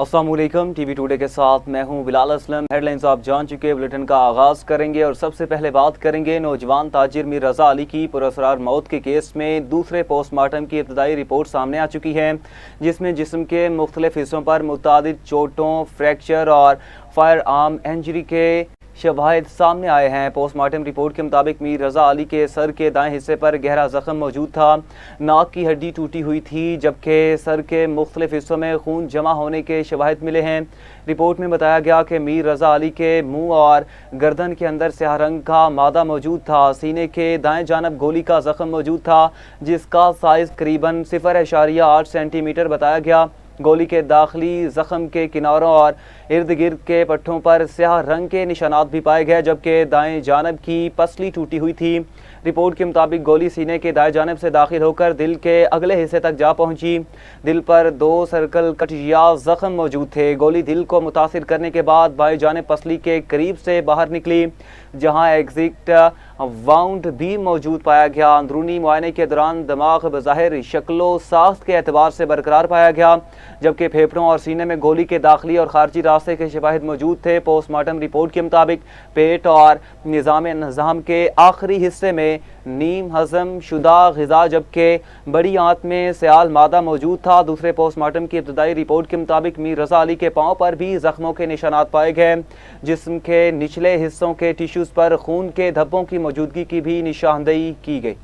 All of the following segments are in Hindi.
अस्सलामुअलैकुम, टीवी टुडे के साथ मैं हूं बिलाल असलम। हेडलाइंस आप जान चुके। बुलेटिन का आगाज़ करेंगे और सबसे पहले बात करेंगे नौजवान ताजिर मीर रज़ा अली की पुरअसरार मौत के केस में दूसरे पोस्टमार्टम की इब्तदाई रिपोर्ट सामने आ चुकी है, जिसमें जिस्म के मुख्तलिफ हिस्सों पर मुतादिद चोटों, फ्रैक्चर और फायर आर्म इंजरी के शवाहिद सामने आए हैं। पोस्टमार्टम रिपोर्ट के मुताबिक मीर रज़ा अली के सर के दाएं हिस्से पर गहरा जख्म मौजूद था, नाक की हड्डी टूटी हुई थी, जबकि सर के मुख्तलिफ हिस्सों में खून जमा होने के शवाहिद मिले हैं। रिपोर्ट में बताया गया कि मीर रज़ा अली के मुंह और गर्दन के अंदर स्याह रंग का मादा मौजूद था। सीने के दाएं जानब गोली का जख्म मौजूद था, जिसका साइज़ करीबन 0.8 सेंटीमीटर बताया गया। गोली के दाखिली जख्म के किनारों और इर्द गिर्द के पट्टों पर स्याह रंग के निशानात भी पाए गए, जबकि दाएं जानब की पसली टूटी हुई थी। रिपोर्ट के मुताबिक गोली सीने के दाएं जानब से दाखिल होकर दिल के अगले हिस्से तक जा पहुंची। दिल पर 2 सर्कल कट या जख्म मौजूद थे। गोली दिल को मुतासिर करने के बाद बाएं जानब पसली के करीब से बाहर निकली, जहां एग्जिट वाउंड भी मौजूद पाया गया। अंदरूनी मुआयने के दौरान दिमाग बज़ाहिर शक्लो साख्त के एतबार से बरकरार पाया गया, जबकि फेफड़ों और सीने में गोली के दाखिली और खारजी रास्ते के शवाहिद मौजूद थे। पोस्टमार्टम रिपोर्ट के मुताबिक पेट और निज़ाम के आखिरी हिस्से में नीम हजम शुदा ग़िज़ा, जबकि बड़ी आंत में सयाल मादा मौजूद था। दूसरे पोस्टमार्टम की इब्तदाई रिपोर्ट के मुताबिक मीर रज़ा अली के पाँव पर भी जख्मों के निशानात पाए गए। जिस्म के निचले हिस्सों के टिश्यूज़ पर खून के धब्बों की मौजूदगी की भी निशानदेही की गई।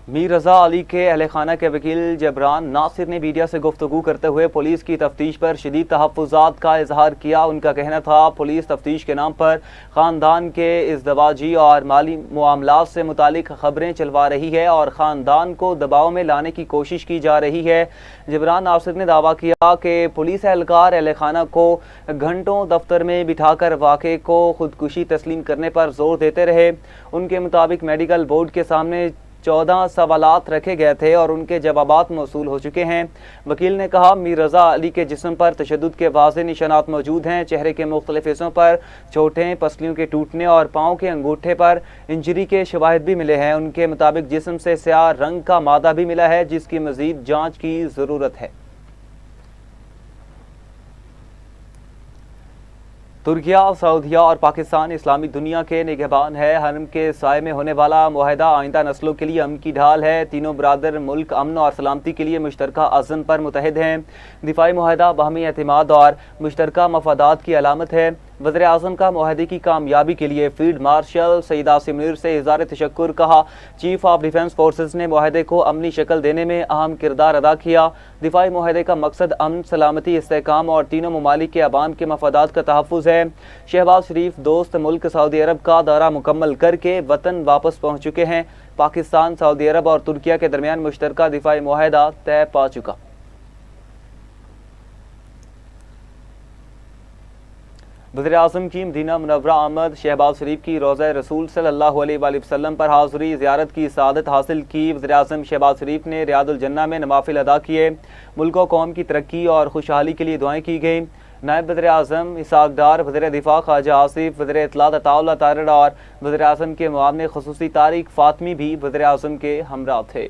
मीर रज़ा अली के अहले खाना के वकील जबरान नासिर ने मीडिया से गुफ्तगू करते हुए पुलिस की तफ्तीश पर शदीद तहफ़्फ़ुज़ात का इजहार किया। उनका कहना था, पुलिस तफ्तीश के नाम पर ख़ानदान के इज़दवाजी और माली मामलात से मुतालिक ख़बरें चलवा रही है और ख़ानदान को दबाव में लाने की कोशिश की जा रही है। जबरान नासिर ने दावा किया कि पुलिस एहलकार अहले खाना को घंटों दफ्तर में बिठाकर वाक़े को खुदकुशी तस्लीम करने पर जोर देते रहे। उनके मुताबिक मेडिकल बोर्ड के सामने 14 सवालात रखे गए थे और उनके जवाबात मौसूल हो चुके हैं। वकील ने कहा, मीर रज़ा अली के जिस्म पर तशद्दुद के वाज़ेह निशानात मौजूद हैं। चेहरे के मुख्तलिफ हिस्सों पर चोटें, पसलियों के टूटने और पाँव के अंगूठे पर इंजरी के शवाहिद भी मिले हैं। उनके मुताबिक जिस्म से स्याह रंग का मादा भी मिला है, जिसकी मज़ीद जाँच की ज़रूरत है। तुर्किया, सऊदीया और पाकिस्तान इस्लामी दुनिया के निगहबान है। हरम के साए में होने वाला मुआहदा आइंदा नस्लों के लिए अमन की ढाल है। तीनों बरादर मुल्क अमन और सलामती के लिए मुश्तरका अज़्म पर मुतहद हैं। दिफाई मुआहदा बाहमी एतमाद और मुश्तरका मफादात की अलामत है। वज़ीर आज़म का मुआहदे की कामयाबी के लिए फील्ड मार्शल सईद आसिम मुनीर से इज़हार तशक्कुर कहा। चीफ ऑफ डिफेंस फोर्सेस ने मुआहदे को अमनी शक्ल देने में अहम किरदार अदा किया। दिफाई मुआहदे का मकसद अमन, सलामती, इस्तेहकाम और तीनों ममालिक के अवाम के मफादात का तहफ़्फ़ुज़ है। शहबाज शरीफ दोस्त मुल्क सऊदी अरब का दौरा मुकम्मल करके वतन वापस पहुँच चुके हैं। पाकिस्तान, सऊदी अरब और तुर्किया के दरमियान मुश्तरका दिफाई मुआहदा तय पा चुका। वज़ीर आज़म की मदीना मुनव्वरा आमद, शहबाज शरीफ की रोज़ा रसूल सल्लल्लाहु अलैहि वसल्लम पर हाज़िरी, ज़ियारत की सआदत हासिल की। वज़ीर आज़म शहबाज शरीफ ने रियादुल जन्ना में नवाफिल अदा किए। मुल्क व कौम की तरक्की और खुशहाली के लिए दुआएं की गई। नायब वज़ीर आज़म इसाक डार, वज़ीर दिफा ख्वाजा आसिफ, वज़ीर इत्तलात अताउल्लाह तारड़ और वज़ीर आज़म के मुआविन ख़ुसूसी तारिक फ़ातमी भी वज़ीर आज़म के हमरा थे।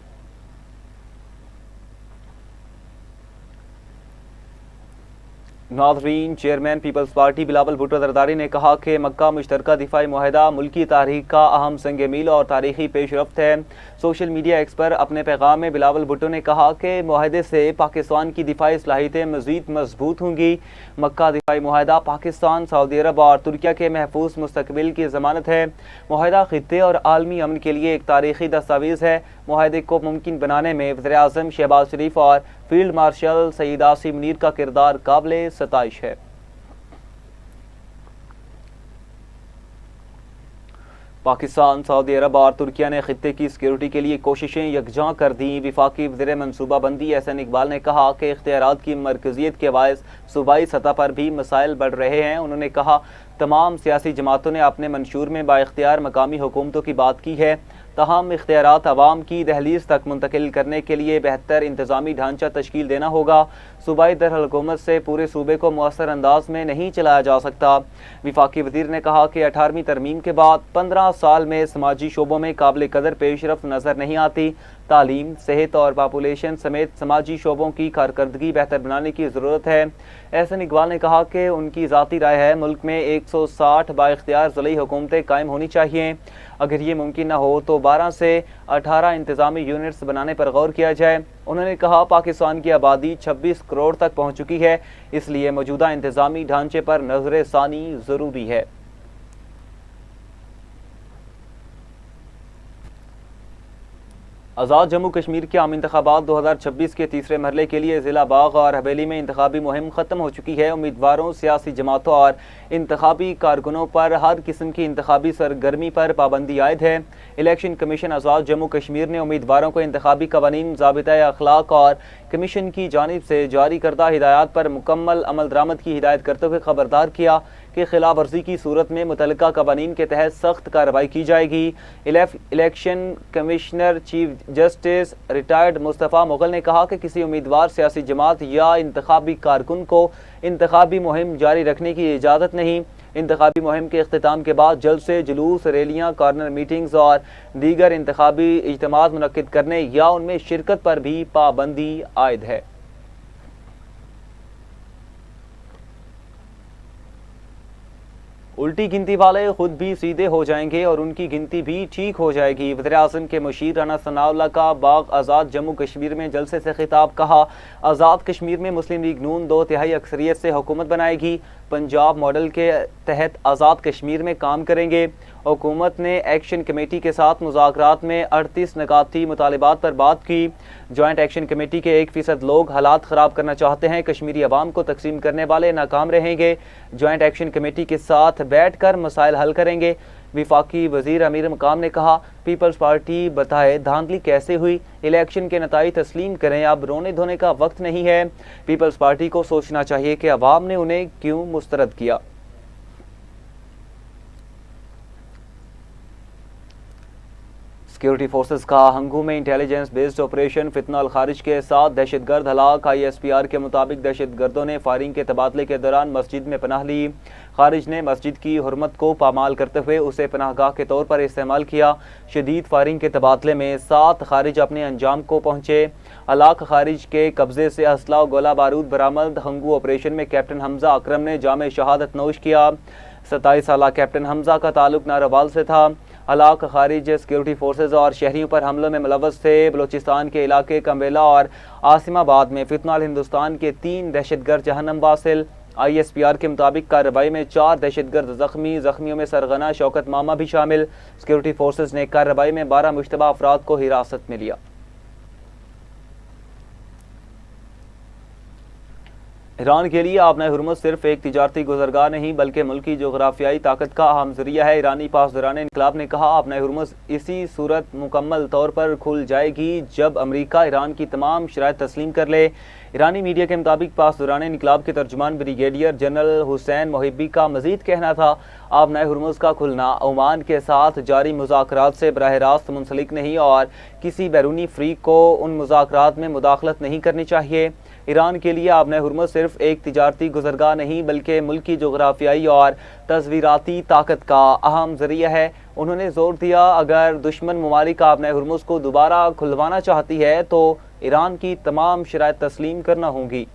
नाज़रीन, चेयरमैन पीपल्स पार्टी बिलावल भुट्टो जरदारी ने कहा कि मक्का मुश्तरका दिफाई मुआहदा मुल्की तारीख का अहम संग मील और तारीखी पेशरफ्त है। सोशल मीडिया एक्स पर अपने पैगाम में बिलावल भुट्टो ने कहा कि मुआहदे से पाकिस्तान की दिफाई सलाहियतें मज़ीद मजबूत होंगी। मक्का दिफाई मुआहदा पाकिस्तान, सऊदी अरब और तुर्किया के महफूज मुस्तकबिल की ज़मानत है। मुआहदा खित्ते और आलमी अमन के लिए एक तारीखी दस्तावेज़ है। मुआहदे को मुमकिन बनाने में वज़ीर आज़म शहबाज शरीफ और फील्ड मार्शल सईद आसिम मुनीर का किरदार काबिल सताइश है। पाकिस्तान, सऊदी अरब और तुर्किया ने खित्ते की सिक्योरिटी के लिए कोशिशें यकजां कर दी। विफाकी वज़ीर मनसूबाबंदी एहसन इकबाल ने कहा कि इख्तियारात की मरकजियत के बायस सूबाई सतह पर भी मसाइल बढ़ रहे हैं। उन्होंने कहा, तमाम सियासी जमातों ने अपने मंशूर में बाइख्तियार मकामी हुकूमतों की बात की है, तहम इख्तियारात अवाम की दहलीज तक मुंतकिल करने के लिए बेहतर इंतजामी ढांचा तश्कील देना होगा। सूबाई दरहुकूमत से पूरे सूबे को मुअस्सर अंदाज में नहीं चलाया जा सकता। विफाकी वज़ीर ने कहा कि 18वीं तरमीम के बाद 15 साल में समाजी शोबों में काबिल कदर पेशरफ नज़र नहीं आती। तालीम, सेहत और पॉपुलेशन समेत समाजी शोबों की कारकर्दगी बेहतर बनाने की ज़रूरत है। एहसन इकबाल ने कहा कि उनकी ज़ाती राय है मुल्क में 160 बाइख्तियार ज़िली हुकूमतें कायम होनी चाहिए। अगर ये मुमकिन न हो तो 12 से 18 इंतज़ामी यूनिट्स बनाने पर गौर किया जाए। उन्होंने कहा पाकिस्तान की आबादी 26 करोड़ तक पहुँच चुकी है, इसलिए मौजूदा इंतज़ामी ढांचे पर नज़र सानी ज़रूरी है। आज़ाद जम्मू कश्मीर के आम इंतखाबात 2026 के तीसरे मरहले के लिए ज़िला बाग और हवेली में इंतखाबी मुहिम ख़त्म हो चुकी है। उम्मीदवारों, सियासी जमातों और इंतखाबी कारकुनों पर हर किस्म की इंतखाबी सरगर्मी पर पाबंदी आयद है। इलेक्शन कमीशन आज़ाद जम्मू कश्मीर ने उम्मीदवारों को इंतखाबी कवानीन, ज़ाबिता अखलाक और कमीशन की जानिब से जारी करदा हिदायत पर मुकम्मल अमल दरामद की हिदायत करते हुए खबरदार किया कि खिलाफ वर्जी की सूरत में मुतल्लिका कवानीन के तहत सख्त कार्रवाई की जाएगी। Election commissioner chief justice retired Mustafa Mughal ने कहा कि किसी उम्मीदवार, सियासी जमात या इंतखाबी कारकुन को इंतखाबी मुहिम जारी रखने की इजाज़त नहीं। इंतखाबी मुहिम के इख्तिताम के बाद जल्द से जुलूस, रैलियाँ, कॉर्नर मीटिंग्स और दीगर इंतखाबी इज्तिमात मुनक्किद करने या उनमें शिरकत पर भी पाबंदी आयद है। उल्टी गिनती वाले खुद भी सीधे हो जाएंगे और उनकी गिनती भी ठीक हो जाएगी। वज़ीर-ए-आज़म के मुशीर राना सनाउल्लाह का बाग आज़ाद जम्मू कश्मीर में जलसे से खिताब। कहा, आज़ाद कश्मीर में मुस्लिम लीग नून 2/3 अक्सरियत से हुकूमत बनाएगी। पंजाब मॉडल के तहत आज़ाद कश्मीर में काम करेंगे। हुकूमत ने एक्शन कमेटी के साथ मुज़ाकरात में 38 निकाती मुतालिबात पर बात की। जॉइंट एक्शन कमेटी के 1% लोग हालात ख़राब करना चाहते हैं। कश्मीरी अवाम को तकसीम करने वाले नाकाम रहेंगे। जॉइंट एक्शन कमेटी के साथ बैठ कर मसाइल हल करेंगे। विफाकी वजीर अमीर मकाम ने कहा, पीपल्स पार्टी बताए धांधली कैसे हुई, इलेक्शन के नताइज तस्लीम करें, अब रोने धोने का वक्त नहीं है। पीपल्स पार्टी को सोचना चाहिए कि अवाम ने उन्हें क्यों मुस्तरद किया। सिक्योरिटी फोर्सेस का हंगू में इंटेलिजेंस बेस्ड ऑपरेशन फितना अल खारिज के साथ दहशतगर्द हलाक। ISPR के मुताबिक दहशतगर्दों ने फायरिंग के तबादले के दौरान मस्जिद में पनाह ली। खारिज ने मस्जिद की हुर्मत को पामाल करते हुए उसे पनाहगाह के तौर पर इस्तेमाल किया। शदीद फायरिंग के तबादले में 7 खारिज अपने अंजाम को पहुंचे। हलाक खारिज के कब्जे से असला और गोला बारूद बरामद। हंगू ऑपरेशन में कैप्टन हमजा अकरम ने जामे शहादत नोश किया। 27 साला कैप्टन हमजा का ताल्लुक नारोवाल से था। हलाक खारिज सिक्योरिटी फोर्सेज और शहरियों पर हमलों में मुलव्वस थे। बलोचिस्तान के इलाके कम्बेला और आसिमाबाद में फितना अल हिंदुस्तान के 3 दहशतगर्द जहन्नम वासिल। ISPR के मुताबिक कार्रवाई में 4 दहशतगर्द जख्मियों में सरगना शौकत मामा भी शामिल। सिक्योरिटी फोर्सेज ने कार्रवाई में 12 मुश्तबा अफराद को हिरासत में लिया। ईरान के लिए आबनाए हुर्मुज़ सिर्फ एक तिजारती गुज़रगाह नहीं बल्कि मुल्की जोग्राफियाई ताकत का अहम ज़रिया है। ईरानी पासदारान इनकलाब ने कहा, आबनाए हुर्मुज़ इसी सूरत मुकम्मल तौर पर खुल जाएगी जब अमरीका ईरान की तमाम शराइत तस्लीम कर ले। ईरानी मीडिया के मुताबिक पासदारान इनकलाब के तर्जुमान ब्रिगेडियर जनरल हुसैन मोहिब्बी का मजीद कहना था, आबनाए हुर्मुज़ का खुलना ओमान के साथ जारी मुज़ाकरात से बराह रास्त मुंसलिक नहीं और किसी बैरूनी फ़रीक को उन मुज़ाकरात में मुदाखलत नहीं करनी चाहिए। ईरान के लिए आबनाए हुर्मुज़ सिर्फ एक तिजारती गुज़रगाह नहीं बल्कि मुल्की जोग्राफियाई और तस्वीराती ताकत का अहम ज़रिया है। उन्होंने जोर दिया, अगर दुश्मन ममालिक आबनाए हुर्मुज़ को दोबारा खुलवाना चाहती है तो ईरान की तमाम शराइत तस्लीम करना होगी।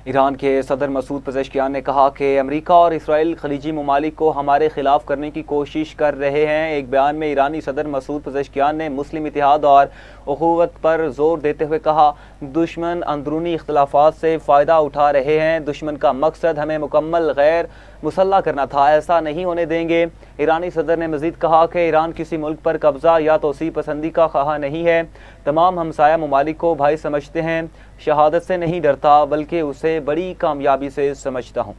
ईरान के सदर मसूद पज़ेश्कियान ने कहा कि अमेरिका और इसराइल खलीजी ममालिक को हमारे खिलाफ करने की कोशिश कर रहे हैं। एक बयान में ईरानी सदर मसूद पज़ेश्कियान ने मुस्लिम इतिहाद और उखुवत पर जोर देते हुए कहा, दुश्मन अंदरूनी इख्तलाफात से फ़ायदा उठा रहे हैं। दुश्मन का मकसद हमें मुकम्मल गैर मुसल्लह करना था, ऐसा नहीं होने देंगे। ईरानी सदर ने मजीद कहा कि ईरान किसी मुल्क पर कब्जा या तोसी पसंदी का ख्वाह नहीं है। तमाम हमसाया ममालिक को भाई समझते हैं। शहादत से नहीं डरता बल्कि उसे बड़ी कामयाबी से समझता हूँ।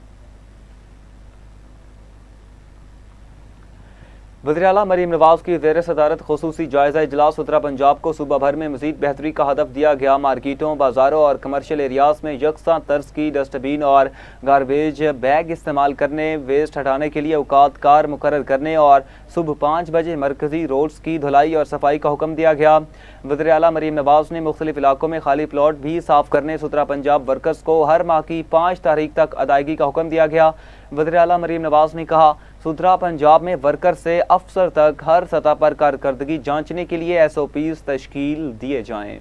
वज़ीर-ए-आला मरीम नवाज की ज़ेर सदारत खुसूसी जायज़ा इजलास उत्तरा पंजाब को सूबा भर में मज़ीद बेहतरी का हदफ दिया गया। मार्केटों, बाजारों और कमर्शियल एरियाज में यकसा तर्ज की डस्टबिन और गारबेज बैग इस्तेमाल करने, वेस्ट हटाने के लिए औकात कार मुकर्रर करने और सुबह 5 बजे मरकजी रोड्स की धुलाई और सफाई का हुक्म दिया गया। वज़ीर-ए-आला मरीम नवाज ने मुख्तलिफ इलाकों में खाली प्लॉट भी साफ करने उत्तरा पंजाब वर्कर्स को हर माह की 5 तारीख तक अदायगी का हुक्म दिया गया। वज़ीर-ए-आला मरीम नवाज ने कहा, उत्तरा पंजाब में वर्कर से अफसर तक हर सतह पर कारकर्दगी जांचने के लिए SOPs तश्कील दिए जाएं।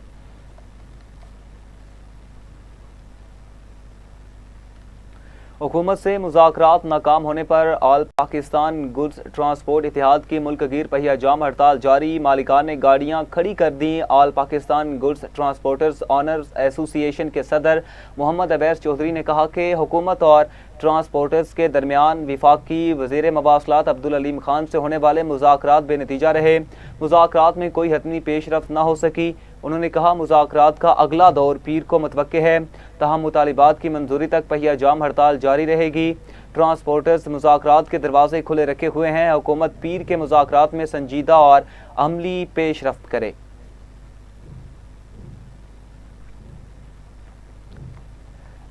हुकूमत से मुज़ाकरात नाकाम होने पर ऑल पाकिस्तान गुड्स ट्रांसपोर्ट इत्तेहाद की मुल्क गिर पहिया जाम हड़ताल जारी। मालिकान ने गाड़ियां खड़ी कर दी। All Pakistan goods transporters owners association के सदर मोहम्मद अवैस चौधरी ने कहा कि हुकूमत और ट्रांसपोर्टर्स के दरमियान वफाकी वज़ीर मवासलात अब्दुल अलीम खान से होने वाले मुज़ाकरात बेनतीजा रहे। मुज़ाकरात में कोई हतमी पेशरफ्त न हो सकी। उन्होंने कहा, मुज़ाकरात का अगला दौर पीर को मुतवक्के है, तहम मुतालिबात की मंजूरी तक पहिया जाम हड़ताल जारी रहेगी। ट्रांसपोर्टर्स मुज़ाकरात के दरवाजे खुले रखे हुए हैं। हुकूमत पीर के मुज़ाकरात में संजीदा और अमली पेशरफ्त करे।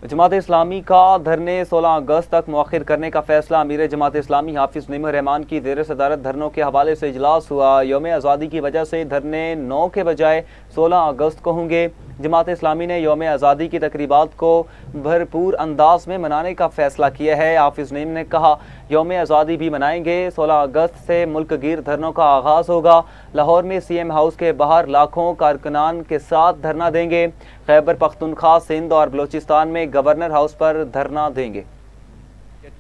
जमात इस्लामी का धरने 16 अगस्त तक मुअख्खर करने का फैसला। अमीर जमात इस्लामी हाफिज नईम रहमान की ज़ेर सदारत धरनों के हवाले से इजलास हुआ। यौम आज़ादी की वजह से धरने 9 के बजाय 16 अगस्त को होंगे। जमात इस्लामी ने यौम आज़ादी की तकरीबात को भरपूर अंदाज में मनाने का फैसला किया है। हाफिज नईम ने कहा, यौम आज़ादी भी मनाएंगे। 16 अगस्त से मुल्क गिर धरनों का आगाज़ होगा। लाहौर में CM हाउस के बाहर लाखों कारकुनान के साथ धरना देंगे। खैबर पख्तूनख्वा, सिंध और बलोचिस्तान में गवर्नर हाउस पर धरना देंगे।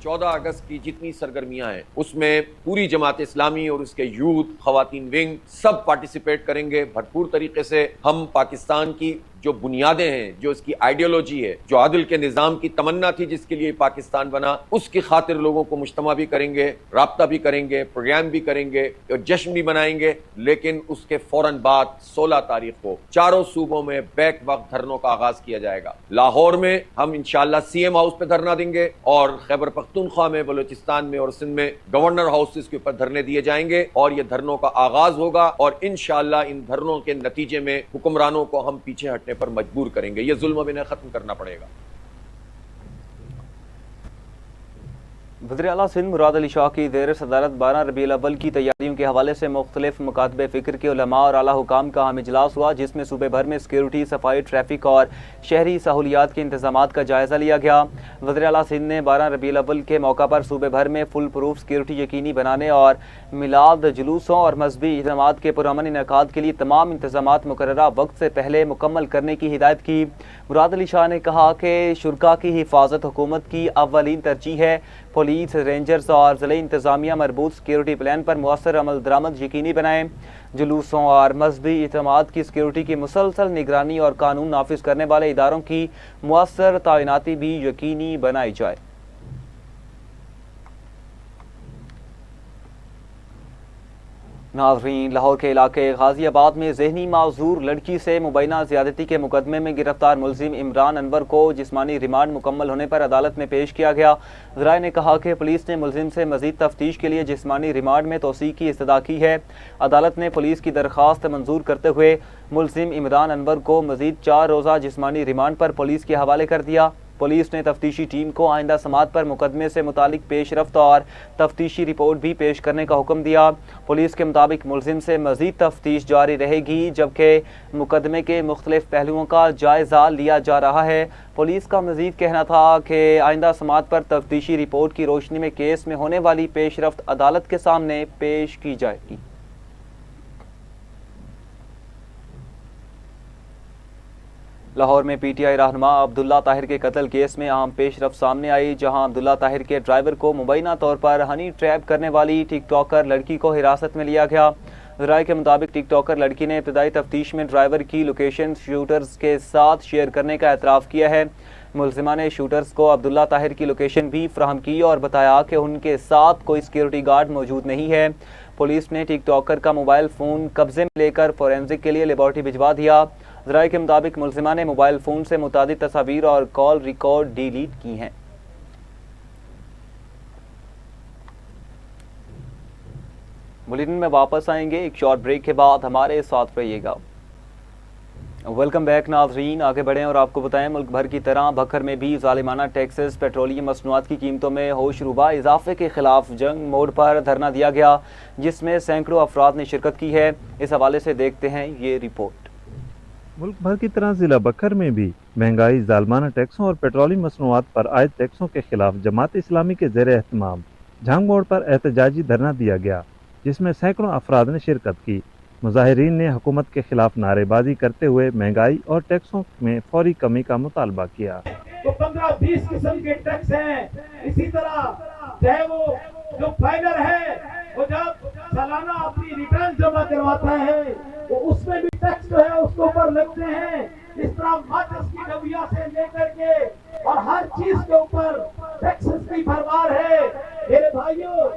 14 अगस्त की जितनी सरगर्मियां हैं उसमें पूरी जमात इस्लामी और उसके यूथ, खवातीन विंग सब पार्टिसिपेट करेंगे भरपूर तरीके से। हम पाकिस्तान की जो बुनियादें हैं, जो इसकी आइडियोलॉजी है, जो आदिल के निज़ाम की तमन्ना थी जिसके लिए पाकिस्तान बना, उसकी खातिर लोगों को मुज्तमा भी करेंगे, राब्ता भी करेंगे, प्रोग्राम भी करेंगे और जश्न भी मनाएंगे। लेकिन उसके फौरन बाद 16 तारीख को चारों सूबों में बैक वक्त धरनों का आगाज किया जाएगा। लाहौर में हम इंशाअल्लाह CM हाउस पे धरना देंगे और खैबर पख्तूनख्वा में, बलोचिस्तान में और सिंध में गवर्नर हाउसेस के ऊपर धरने दिए जाएंगे और ये धरनों का आगाज होगा और इंशाअल्लाह इन धरनों के नतीजे में हुक्मरानों को हम पीछे हटने पर मजबूर करेंगे। यह जुल्म अब इन्हें खत्म करना पड़ेगा। वज़ीर-ए-आला सिंध मुराद अली शाह की ज़ेर सदारत 12 रबीउल अव्वल की तैयारियों के हवाले से मुख्तलिफ मुकातबे फ़िक्र के उलमा और आला हुकाम का अहम इजलास हुआ, जिसमें सूबे भर में सिक्योरिटी, सफाई, ट्रैफिक और शहरी सहूलियात के इंतजामात का जायज़ा लिया गया। वज़ीर-ए-आला सिंध ने 12 रबीउल अव्वल के मौका पर सूबे भर में फुल प्रूफ सिक्योरिटी यकीनी बनाने और मिलाद जुलूसों और मजहबी इजलामात के पुरअमन इनेकाद के लिए तमाम इंतजामात मुकर्ररा वक्त से पहले मुकम्मल करने की हिदायत की। मुराद अली शाह ने कहा कि शुरका की हिफाजत हुकूमत की अव्वलीन तरजीह है। पुलिस, रेंजर्स और ज़िले इंतजामिया मरबूत सिक्योरिटी प्लान पर मुअस्सर अमल दरामद यकीनी बनाएं। जुलूसों और मजहबी इजलामात की सिक्योरिटी की मुसलसल निगरानी और कानून नाफिज करने वाले इदारों की मुअस्सर तैनाती भी यकीनी बनाई जाए। नाज़रीन, लाहौर के इलाके गाजियाबाद में ज़हनी माजूर लड़की से मुबैना ज़्यादती के मुकदमे में गिरफ्तार मुलजिम इमरान अनवर को जिस्मानी रिमांड मुकम्मल होने पर अदालत में पेश किया गया। ज़राए ने कहा कि पुलिस ने मुलजिम से मज़ीद तफ्तीश के लिए जिस्मानी रिमांड में तोसी की इस्तदा की है। अदालत ने पुलिस की दरख्वास्त मंजूर करते हुए मुलजिम इमरान अनवर को मज़ीद 4 रोज़ा जिस्मानी रिमांड पर पुलिस के हवाले कर दिया। पुलिस ने तफ्तीशी टीम को आइंदा समात पर मुकदमे से मुतालिक पेशरफ्त और तफ्तीशी रिपोर्ट भी पेश करने का हुक्म दिया। पुलिस के मुताबिक मुलजिम से मजीद तफ्तीश जारी रहेगी, जबकि मुकदमे के मुख्तलिफ पहलुओं का जायजा लिया जा रहा है। पुलिस का मजीद कहना था कि आइंदा समात पर तफ्तीशी रिपोर्ट की रोशनी में केस में होने वाली पेशरफ्त अदालत के सामने पेश की जाएगी। लाहौर में PTI रहनुमा अब्दुल्ला ताहिर के कत्ल केस में अहम पेशरफ्त सामने आई, जहां अब्दुल्ला ताहिर के ड्राइवर को मुबैना तौर पर हनी ट्रैप करने वाली टिकटॉकर लड़की को हिरासत में लिया गया। ज़राए के मुताबिक टिकटॉकर लड़की ने इब्तदाई तफ्तीश में ड्राइवर की लोकेशन शूटर्स के साथ शेयर करने का एतराफ़ किया है। मुलजिमा ने शूटर्स को अब्दुल्ला ताहिर की लोकेशन भी फ्राहम की और बताया कि उनके साथ कोई सिक्योरिटी गार्ड मौजूद नहीं है। पुलिस ने टिकटॉकर का मोबाइल फ़ोन कब्जे में लेकर फोरेंसिक के लिए लेबॉर्ट्री भिजवा दिया। ज़राए के मुताबिक मुलजिमा ने मोबाइल फ़ोन से मुतादिद तस्वीर और कॉल रिकॉर्ड डिलीट की हैं। बुलेटिन में वापस आएंगे एक शॉर्ट ब्रेक के बाद, हमारे साथ रहिएगा। वेलकम बैक नाज़रीन, आगे बढ़ें और आपको बताएं मुल्क भर की तरह बखर में भी ज़ालिमाना टैक्सेस पेट्रोलियम मसनूआत की कीमतों में होशरुबा इजाफे के खिलाफ जंग मोड़ पर धरना दिया गया, जिसमें सैकड़ों अफराद ने शिरकत की है। इस हवाले से देखते हैं ये रिपोर्ट। मुल्क भर की तरह जिला बखर में भी महंगाई, ज़ालिमाना टैक्सों और पेट्रोलियम मसनूआत पर आयद टैक्सों के खिलाफ जमात इस्लामी के ज़ेर एहतमाम जंग मोड़ पर एहतजाजी धरना दिया गया, जिसमें सैकड़ों अफराद ने शिरकत की। मुजाहिरीन ने हुकूमत के खिलाफ नारेबाजी करते हुए महंगाई और टैक्सों में फौरी कमी का मुतालबा किया। तो 15-20 किस्म के टैक्स हैं। इसी तरह चाहे वो जो फाइलर है वो जब सालाना अपनी रिटर्न जमा करवाता है तो उसमें भी टैक्स जो है उसके ऊपर लगते हैं। इस तरह माचिस की डबिया से लेकर के और हर चीज के ऊपर टैक्सेस की भरमार है। मेरे भाइयों,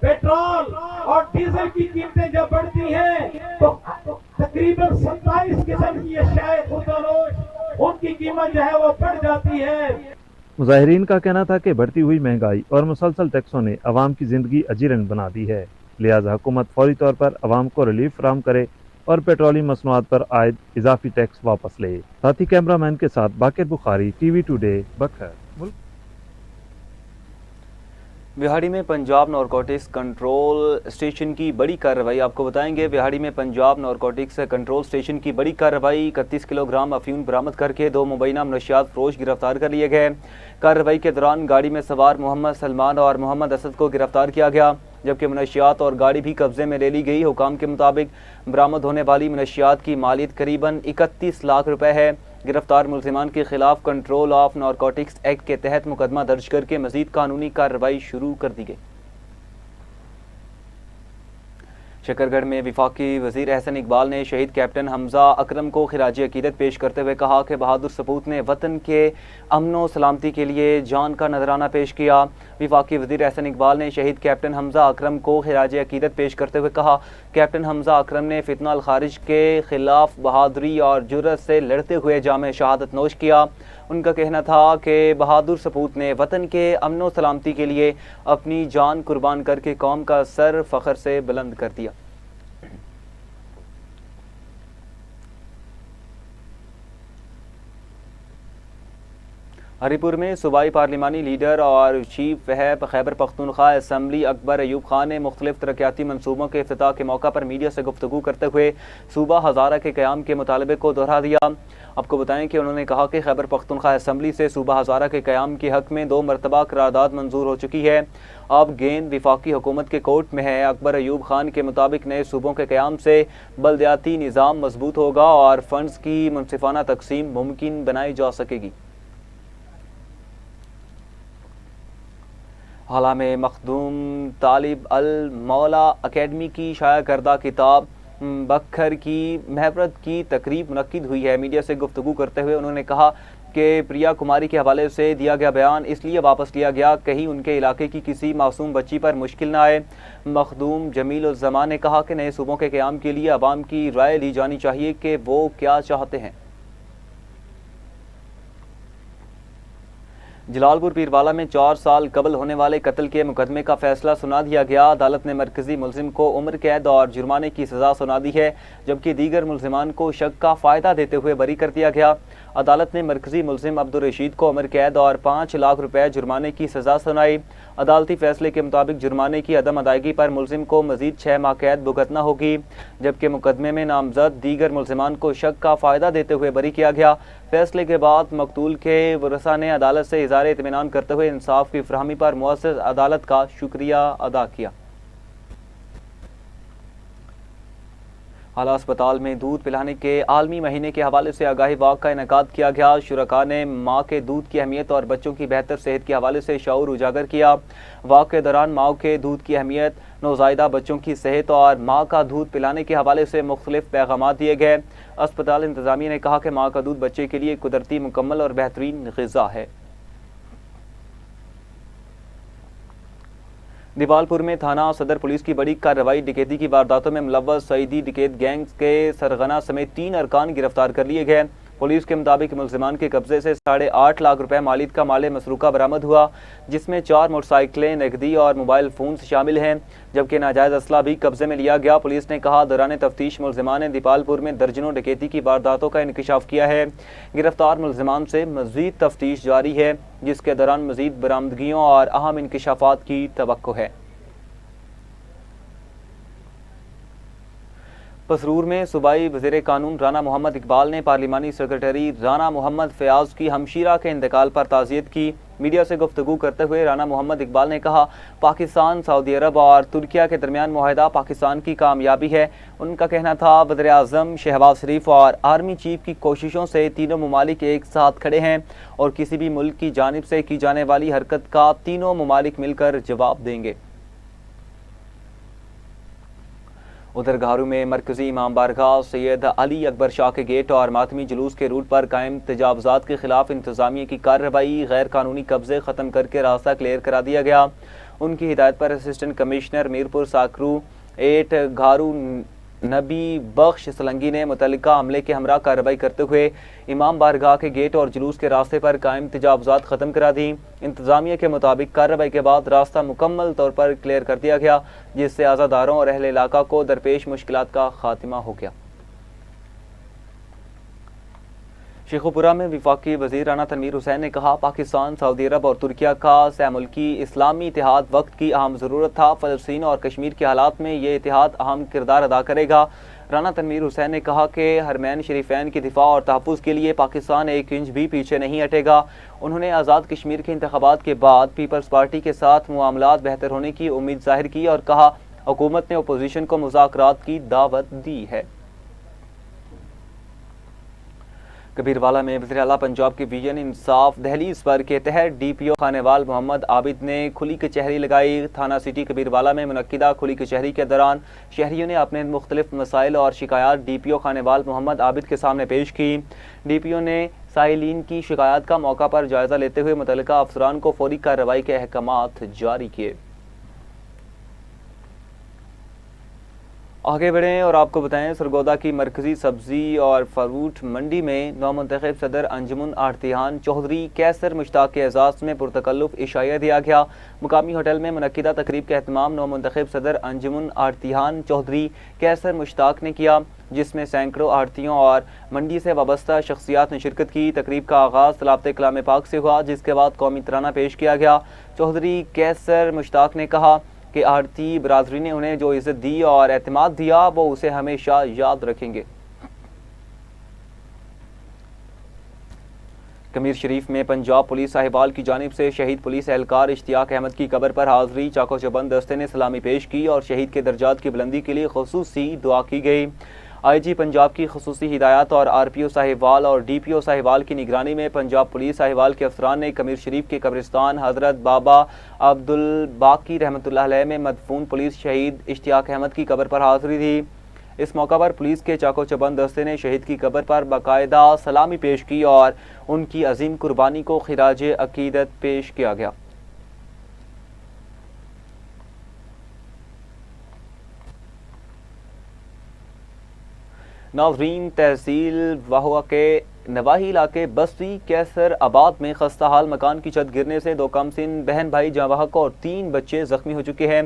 पेट्रोल और डीजल की कीमतें जब बढ़ती हैं तो तकरीबन 27 किस्म की अशियाए खुदरोश उनकी कीमत जो है वो बढ़ जाती है। मुजाहिरीन का कहना था कि बढ़ती हुई महंगाई और मुसलसल टैक्सों ने अवाम की जिंदगी अजीरन बना दी है, लिहाजा हुकूमत फौरी तौर पर अवाम को रिलीफ फराहम करे और पेट्रोलियम मसनूआत पर आयद इजाफी टैक्स वापस ले। साथी कैमरामैन के साथ बाकिर बुखारी, टीवी टुडे, बखर। बिहाड़ी में पंजाब नारकोटिक्स कंट्रोल स्टेशन की बड़ी कार्रवाई, आपको बताएंगे बिहाड़ी में पंजाब नारकोटिक्स कंट्रोल स्टेशन की बड़ी कार्रवाई। 31 किलोग्राम अफीम बरामद करके 2 मुबैना मनशियात फरोश गिरफ्तार कर लिए गए। कार्रवाई के दौरान गाड़ी में सवार मोहम्मद सलमान और मोहम्मद असद को गिरफ्तार किया गया, जबकि मनशियात और गाड़ी भी कब्जे में ले ली गई। हुकाम के मुताबिक बरामद होने वाली मनशियात की मालियत करीबन 31 लाख रुपए है। गिरफ्तार मुलजिमान के खिलाफ कंट्रोल ऑफ नारकोटिक्स एक्ट के तहत मुकदमा दर्ज करके मजीद कानूनी कार्रवाई शुरू कर दी गई। शकरगढ़ में वफाकी वजीर एहसन इकबाल ने शहीद कैप्टन हमजा अकरम को खिराजी अकीदत पेश करते हुए कहा कि बहादुर सपूत ने वतन के अमन सलामती के लिए जान का नजराना पेश किया। वफाकी वजीर एहसन इकबाल ने शहीद कैप्टन हमजा अकरम को खिराजी अकीदत पेश करते हुए कहा, कैप्टन हमजा अकरम ने फितना अल खारिज के खिलाफ बहादुरी और जुर्रत से लड़ते हुए जामे शहादत नोश किया। उनका कहना था कि बहादुर सपूत ने वतन के अमन सलामती के लिए अपनी जान कुर्बान करके कौम का सर फख्र से बुलंद कर दिया। हरीपुर में सूबाई पार्लिमानी लीडर और chief whip Khyber Pakhtunkhwa assembly Akbar Ayub Khan ने मुख्तलिफ तरक्याती मनसूबों के इफ्तिताह के मौका पर मीडिया से गुफ्तगू करते हुए सूबा हज़ारा के क़याम के मुतालबे को दोहरा दिया। आपको बताएं कि उन्होंने कहा कि खैबर पख्तूनख्वा असम्बली से सूबा हज़ारा के क़याम के हक़ में 2 मरतबा करारदाद मंजूर हो चुकी है। अब गेंद वफाकी हुकूमत के कोर्ट में है। अकबर अयूब खान के मुताबिक नए सूबों के क़याम से बल्दियाती निज़ाम मजबूत होगा और फंड्स की मुनसिफाना तकसीम मुमकिन बनाई जा सकेगी। हाल में मखदूम तालिब अल मौला अकेडमी की शाया करदा किताब बखर की महवरत की तकरीब मुनक्किद हुई है। मीडिया से गुफ्तगू करते हुए उन्होंने कहा कि प्रिया कुमारी के हवाले से दिया गया बयान इसलिए वापस लिया गया कहीं उनके इलाके की किसी मासूम बच्ची पर मुश्किल न आए। मखदूम जमील उज़ ज़मान ने कहा कि नए सूबों के क़याम के लिए अवाम की राय ली जानी चाहिए कि वो क्या चाहते हैं। जलालपुर पीरवाला में 4 साल कबल होने वाले कत्ल के मुकदमे का फैसला सुना दिया गया। अदालत ने मरकजी मुलजिम को उम्र कैद और जुर्माने की सजा सुना दी है, जबकि दीगर मुलजिमान को शक का फ़ायदा देते हुए बरी कर दिया गया। अदालत ने मरकजी मुलजिम अब्दुल रशीद को उम्र कैद और 5 लाख रुपए जुर्माने की सजा सुनाई। अदालती फैसले के मुताबिक जुर्माने की अदम अदायगी पर मुलजिम को मजीद 6 माह कैद भुगतना होगी, जबकि मुकदमे में नामजद दीगर मुलजिमान को शक का फ़ायदा देते हुए बरी किया गया। फैसले के बाद मकतूल के वरसा ने अदालत से इज़हार इत्मीनान करते हुए इंसाफ की फरहमी पर मुअस्सिस अदालत का शुक्रिया अदा किया। आला अस्पताल में दूध पिलाने के आलमी महीने के हवाले से आगाही वाक का इनेकाद किया गया। शुरका ने माँ के दूध की अहमियत और बच्चों की बेहतर सेहत के हवाले से शऊर उजागर किया। वाक के दौरान माँ के दूध की अहमियत, नौज़ायदा बच्चों की सेहत और माँ का दूध पिलाने के हवाले से मुख्तलिफ पैगाम दिए गए। अस्पताल इंतजामिया ने कहा कि माँ का दूध बच्चे के लिए कुदरती, मुकम्मल और बेहतरीन ग़िज़ा है। दीवालपुर में थाना सदर पुलिस की बड़ी कार्रवाई, डकैती की वारदातों में मुलव्वस सईदी डकैत गैंग के सरगना समेत 3 अरकान गिरफ्तार कर लिए गए। पुलिस के मुताबिक मुलजिमान के कब्जे से 8.5 लाख रुपए मालियत का माल मसरूका बरामद हुआ, जिसमें 4 मोटरसाइकिलें, नकदी और मोबाइल फोन शामिल हैं, जबकि नाजायज असला भी कब्जे में लिया गया। पुलिस ने कहा, दौरान तफ्तीश मुलजिमान ने दीपालपुर में दर्जनों डकैती की वारदातों का इंकशाफ किया है। गिरफ्तार मुलजिमान से मजीद तफ्तीश जारी है, जिसके दौरान मजीद बरामदगियों और अहम इंकशाफात की तवक्को है। पसरूर में सूबाई वज़ीर कानून राना मोहम्मद इकबाल ने पार्लिमानी सेक्रेटरी राना मोहम्मद फयाज की हमशीरा के इंतकाल पर ताज़ियत की। मीडिया से गुफ्तगू करते हुए राना मोहम्मद इकबाल ने कहा, पाकिस्तान, सऊदी अरब और तुर्किया के दरमियान मुआहदा पाकिस्तान की कामयाबी है। उनका कहना था, वज़ीर आज़म शहबाज शरीफ और आर्मी चीफ की कोशिशों से तीनों ममालिक एक साथ खड़े हैं और किसी भी मुल्क की जानिब से की जाने वाली हरकत का तीनों ममालिक मिलकर जवाब देंगे। उधर घारू में मरकजी इमाम बारगाह सैयद अली अकबर शाह के गेट और मातमी जुलूस के रूट पर कायम तजावुज़ात के खिलाफ इंतजामिया की कार्रवाई, गैर कानूनी कब्जे ख़त्म करके रास्ता क्लियर करा दिया गया। उनकी हिदायत पर असिस्टेंट कमिश्नर मीरपुर साकरू 8 घारू नबी बख्श सलंगी ने मुतल्लिका हमले के हमरा कार्रवाई करते हुए इमाम बारगाह के गेट और जुलूस के रास्ते पर कायम तजावुज़ात ख़त्म करा दी। इंतजामिया के मुताबिक कार्रवाई के बाद रास्ता मुकम्मल तौर पर क्लियर कर दिया गया, जिससे आज़ादारों और अहले इलाका को दरपेश मुश्किलात का खात्मा हो गया। शेखुपुरा में वफाकी वज़ीर राना तनवीर हुसैन ने कहा, पाकिस्तान, सऊदी अरब और तुर्किया का सहमुल्की इस्लामी इतिहाद वक्त की अहम ज़रूरत था। फ़लस्तीन और कश्मीर के हालात में ये इतिहाद अहम किरदार अदा करेगा। राना तनवीर हुसैन ने कहा कि हरमैन शरीफैन के दिफा और तहफ़्फ़ुज़ के लिए पाकिस्तान 1 इंच भी पीछे नहीं हटेगा। उन्होंने आज़ाद कश्मीर के इंतख़ाबात के बाद पीपल्स पार्टी के साथ मुआमलात बेहतर होने की उम्मीद ज़ाहिर की और कहा, हुकूमत ने अपोजिशन को मुज़ाकरात की दावत दी है। कबीरवाला में वज़ीर आला पंजाब की विजन इंसाफ दहलीज पर के तहत DPO खानेवाल मोहम्मद आबिद ने खुली कचहरी लगाई। थाना सिटी कबीरवाला में मुनक्किदा खुली कचहरी के दौरान शहरियों ने अपने मुख्तलिफ मसाइल और शिकायत DPO खानेवाल मोहम्मद आबिद के सामने पेश की। DPO ने साइलिन की शिकायत का मौका पर जायजा लेते हुए मुतल्लिका अफसरान को फौरी कार्रवाई के अहकामात जारी किए। आगे बढ़ें और आपको बताएं, सरगोदा की मरकजी सब्जी और फ्रूट मंडी में नौमुंतखब सदर अंजुमन आड़तियान चौधरी कैसर मुश्ताक के एजाज़ में पुरतकल्लुफ़ इशाया दिया गया। मुकामी होटल में मुनक्किदा तकरीब का एहतमाम नौमुंतखब सदर अंजुमन आड़तियान चौधरी कैसर मुश्ताक ने किया, जिसमें सैकड़ों आड़तियों और मंडी से वाबस्ता शख्सियात ने शिरकत की। तकरीब का आगाज़ तलावत कलाम पाक से हुआ, जिसके बाद कौमी तराना पेश किया गया। चौधरी कैसर मुश्ताक ने कहा कि आड़ती बरादरी ने उन्हें जो इज़्ज़त दी और एतमाद दिया, वो उसे हमेशा याद रखेंगे। कमीर शरीफ में पंजाब पुलिस साहिबाल की जानिब से शहीद पुलिस एहलकार इश्तियाक अहमद की कब्र पर हाज़री चाको चबंद दस्ते ने सलामी पेश की और शहीद के दर्जात की बुलंदी के लिए खुसूसी दुआ की गई। IG पंजाब की खुसूसी हिदायत और RPO साहिवाल और DPO साहिवाल की निगरानी में पंजाब पुलिस साहिवाल के अफसरान ने कमीर शरीफ के कब्रिस्तान हज़रत बाबा अब्दुल बाकी रहमतुल्लाह अलैह में मदफून पुलिस शहीद इश्तियाक अहमद की कब्र पर हाज़री दी। इस मौका पर पुलिस के चाको चबंद दस्ते ने शहीद की कब्र पर बाकायदा सलामी पेश की और उनकी अजीम कुर्बानी को खिराज अकीदत पेश किया गया। नाज़रीन, तहसील वाहुआ के नवाही इलाके बस्ती कैसर आबाद में खस्ता हाल मकान की छत गिरने से 2 कमसिन बहन भाई जांबाहक और 3 बच्चे जख्मी हो चुके हैं।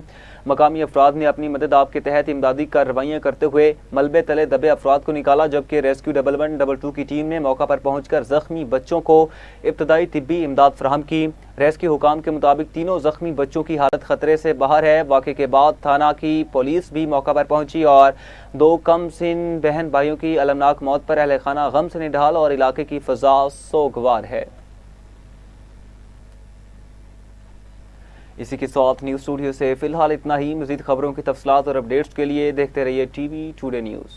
मकामी अफराद ने अपनी मदद आप के तहत इमदादी कार्रवाइयाँ करते हुए मलबे तले दबे अफराद को निकाला, जबकि रेस्क्यू 112 की टीम ने मौका पर पहुंचकर जख्मी बच्चों को इब्तदाई तिब्बी इमदाद फराहम की। रेस्क्यू हुकाम के मुताबिक तीनों जख्मी बच्चों की हालत खतरे से बाहर है। वाक़े के बाद थाना की पुलिस भी मौका पर पहुंची और 2 कमसिन बहन भाइयों की अलमनाक मौत पर अहले खाना गम से निढाल और इलाके की फ़ज़ा सोगवार है। इसी के साथ न्यूज़ स्टूडियो से फिलहाल इतना ही। मज़ीद खबरों की तफसीलात और अपडेट्स के लिए देखते रहिए TV टुडे न्यूज़।